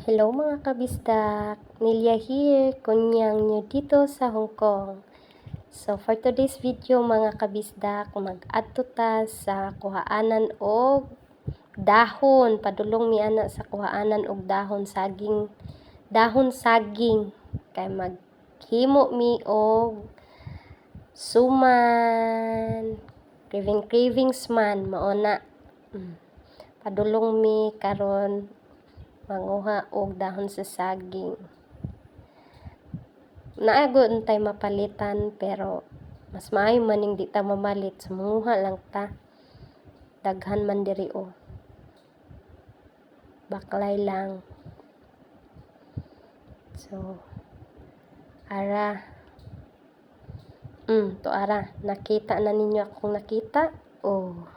Hello mga kabisdak, Nelia here, kunyang nyo dito sa Hong Kong. So for today's video mga kabisdak, mag-adto ta sa kuhaanan og dahon, padulong mi ana sa kuhaanan og dahon saging, kay maghimo mi og suman, cravings man mauna. Padulong mi karon manguha og dahon sa saging. Naagon tay mapalitan pero mas maayo maning di ta mamalit, sumuha lang ta. Daghan man diri o. Baklay lang. So ara. To ara, nakita na ninyo akong nakita. Oh.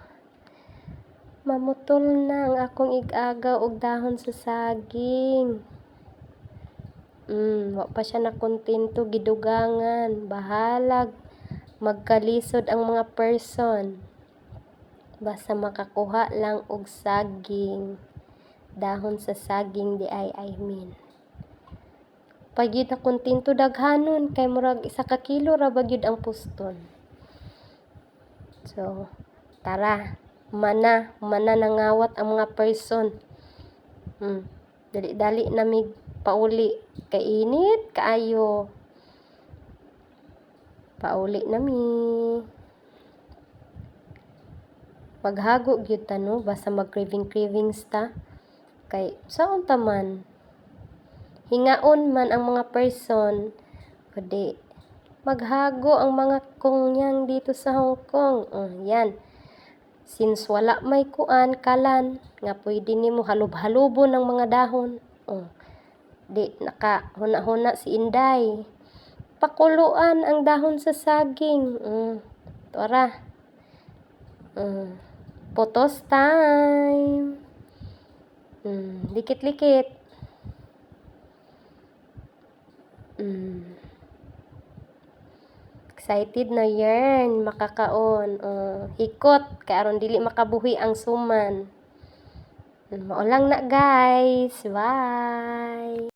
Mamutol na ang akong ig-agaw og dahon sa saging. Wa pa siya nakontento, gidugangan. Bahalag magkalisod ang mga person. Basta makakuha lang og saging. Dahon sa saging di I mean. Pag yun nakontento daghanon, kay murag 1 ka kilo ra bagyud ang puston. So, tara. Mana nangawat ang mga person. Dali-dali na mig pauli. Kay init kaayo. Pauli na mi. Maghago gyud ta no, basta mag-cravings ta. Kay saon ta man. Hingaon man ang mga person. Kundi maghago ang mga kungyang dito sa Hong Kong. Yan. Since wala may kuan, kalan, nga pwede nimo halub-halubon ng mga dahon. Di nakahuna-huna si Inday. Pakuluan ang dahon sa saging. Tara. Photos time. Likit-likit. Excited na yan, makakaon. Hikot, kay aron dili makabuhi ang suman. Maulang na guys. Bye!